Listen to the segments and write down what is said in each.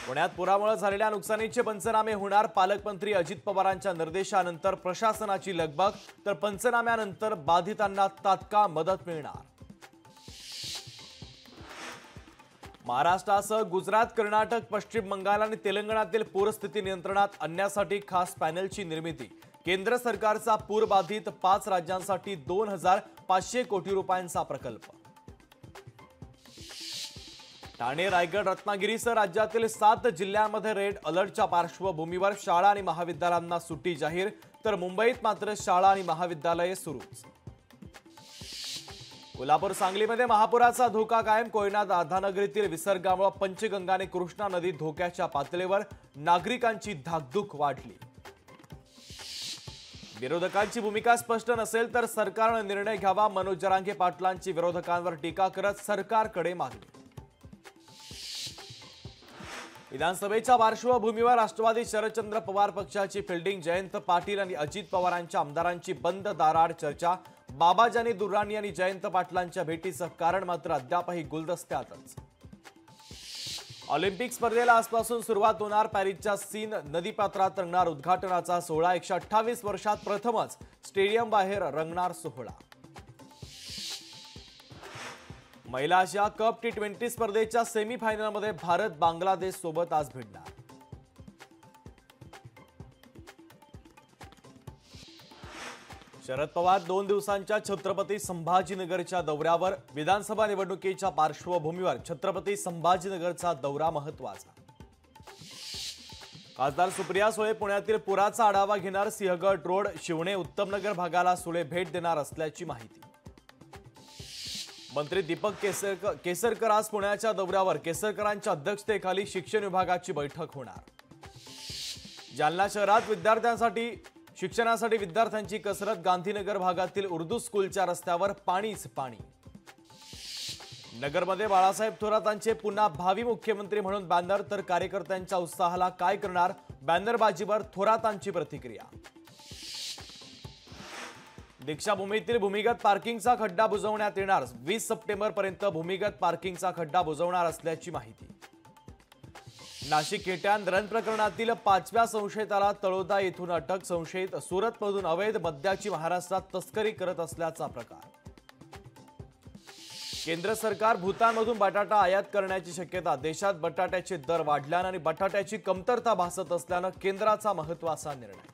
पुण्यात पुरामुळे झालेल्या नुकसानीचे पंचनामे होणार। पालकमंत्री अजित पवारांच्या निर्देशानंतर प्रशासनाची लगबग, तर पंचनाम्यानंतर बाधितांना तात्काळ मदत मिळणार। महाराष्ट्रासह गुजरात, कर्नाटक, पश्चिम बंगाल आणि तेलंगणातील पूरस्थिती नियंत्रणात आणण्यासाठी खास पॅनलची निर्मिती। केंद्र सरकारचा पूरबाधित 5 राज्यांसाठी 2500 कोटी रुपयांचा प्रकल्प। ठाणे, रायगड, रत्नागिरीसह राज्यातील 7 जिल्ह्यांमध्ये रेड अलर्टच्या पार्श्वभूमीवर शाळा आणि महाविद्यालयांना सुट्टी जाहीर, तर मुंबईत मात्र शाळा आणि महाविद्यालये सुरूच। कोल्हापूर, सांगलीमध्ये महापुराचा धोका कायम। कोयना, राधानगरीतील विसर्गामुळे पंचगंगा आणि कृष्णा नदी धोक्याच्या पातळीवर, नागरिकांची धाकधूक वाढली। विरोधकांची भूमिका स्पष्ट नसेल तर सरकारने निर्णय घ्यावा, मनोज जरांगे पाटलांची विरोधकांवर टीका करत सरकारकडे मागणी। विधानसभेच्या पार्श्वभूमीवर राष्ट्रवादी शरदचंद्र पवार पक्षाची फिल्डिंग। जयंत पाटील आणि अजित पवारांच्या आमदारांची बंद दाराआड चर्चा। बाबाजानी दुर्राणी आणि जयंत पाटलांच्या भेटीचं कारण मात्र अद्यापही गुलदस्त्यातच। ऑलिम्पिक स्पर्धेला आजपासून सुरुवात होणार। पॅरिसच्या सीन नदीपात्रात रंगणार उद्घाटनाचा सोहळा। 128 वर्षात प्रथमच स्टेडियम बाहेर रंगणार सोहळा। महिला आशिया कप T20 स्पर्धेच्या सेमीफायनलमध्ये भारत बांगलादेश सोबत आज भिडणार। शरद पवार 2 दिवसांच्या छत्रपती संभाजीनगरच्या दौऱ्यावर। विधानसभा निवडणुकीच्या पार्श्वभूमीवर छत्रपती संभाजीनगरचा दौरा महत्त्वाचा। खासदार सुप्रिया सुळे पुण्यातील पुराचा आढावा घेणार। सिंहगड रोड, शिवणे, उत्तमनगर भागाला सुळे भेट देणार असल्याची माहिती। मंत्री दीपक केसरकर आज पुण्याच्या दौऱ्यावर। केसरकरांच्या अध्यक्षतेखाली शिक्षण विभागाची बैठक होणार। जालना शहरात शिक्षणासाठी विद्यार्थ्यांची कसरत। गांधीनगर भागातील उर्दू स्कूलच्या रस्त्यावर पाणीच पाणी। नगरमध्ये बाळासाहेब थोरातांचे पुन्हा भावी मुख्यमंत्री म्हणून बॅनर, तर कार्यकर्त्यांच्या उत्साहाला काय करणार, बॅनरबाजीवर थोरातांची प्रतिक्रिया। दीक्षाभूमीतील भूमिगत पार्किंगचा खड्डा बुजवण्यात येणार। 20 सप्टेंबरपर्यंत भूमिगत पार्किंगचा खड्डा बुजवणार असल्याची माहिती। नाशिक केट्यान धरण प्रकरणातील 5व्या संशयिताला तळोदा येथून अटक। संशयित सुरतमधून अवैध मद्याची महाराष्ट्रात तस्करी करत असल्याचा प्रकार। केंद्र सरकार भूतानमधून बटाटा आयात करण्याची शक्यता। देशात बटाट्याचे दर वाढल्याने आणि बटाट्याची कमतरता भासत असल्याने केंद्राचा महत्त्वाचा निर्णय।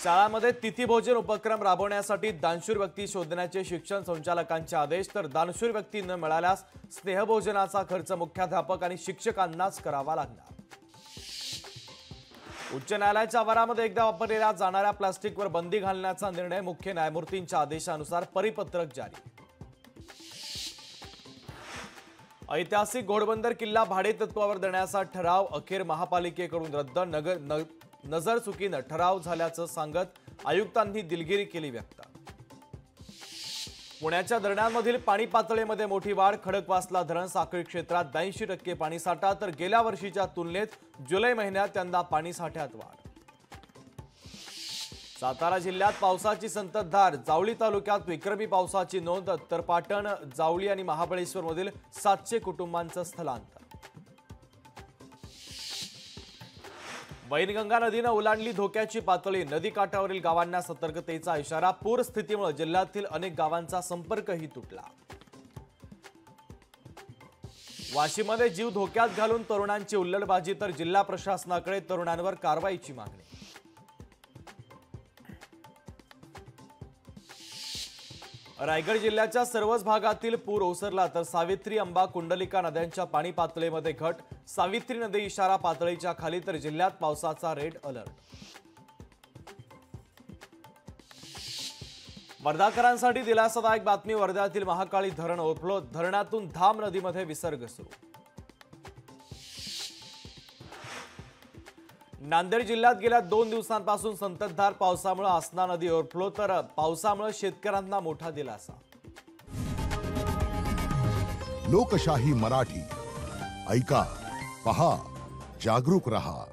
शाळांमध्ये तिथीभोजन उपक्रम राबवण्यासाठी दानशूर व्यक्ती शोधण्याचे शिक्षण संचालकांचे आदेश, तर दानशूर व्यक्ती न मिळाल्यास स्नेहभोजनाचा खर्च मुख्याध्यापक आणि शिक्षकांनाच करावा लागणार। उच्च न्यायालयाच्या आवारामध्ये एकदा वापरलेल्या जाणाऱ्या प्लास्टिकवर बंदी घालण्याचा निर्णय। मुख्य न्यायमूर्तींच्या आदेशानुसार परिपत्रक जारी। ऐतिहासिक घोडबंदर किल्ला भाडेतत्वावर देण्याचा ठराव अखेर महापालिकेकडून रद्द। नजर चुकीनं ठराव झाल्याचं सांगत आयुक्तांनी दिलगिरी केली व्यक्त। पुण्याच्या धरणांमधील पाणी पातळीमध्ये मोठी वाढ। खडकवासला धरण साखळी क्षेत्रात 82% पाणीसाठा, तर गेल्या वर्षीच्या तुलनेत जुलै महिन्यात यंदा पाणीसाठ्यात वाढ। सातारा जिल्ह्यात पावसाची संततधार। जावळी तालुक्यात विक्रमी पावसाची नोंद, तर पाटण, जावळी आणि महाबळेश्वरमधील 700 कुटुंबांचं स्थलांतर। वैनगंगा नदीनं ओलांडली धोक्याची पातळी। नदीकाठावरील गावांना सतर्कतेचा इशारा। पूर स्थितीमुळे जिल्ह्यातील अनेक गावांचा संपर्कही तुटला। वाशीमध्ये जीव धोक्यात घालून तरुणांची हुल्लडबाजी, तर जिल्हा प्रशासनाकडे तरुणांवर कारवाईची मागणी। रायगड जिल्ह्याच्या सर्वच भागातील पूर ओसरला, तर सावित्री, अंबा, कुंडलिका नद्यांच्या पाणी पातळीमध्ये घट। सावित्री नदी इशारा पातळीच्या खाली, तर जिल्ह्यात पावसाचा रेड अलर्ट। वर्धाकरांसाठी दिलासादायक बातमी। वर्ध्यातील महाकाळी धरण ओव्हरफ्लो, धरणातून धाम नदीमध्ये विसर्ग सुरू। नांदेड जिल्ह्यात गेल्या 2 दिवसांपासून संततधार पावसामुळे आसना नदी ओव्हरफ्लो, तर पावसामुळे शेतकऱ्यांना मोठा दिलासा। लोकशाही मराठी ऐका, पहा, जागरूक रहा।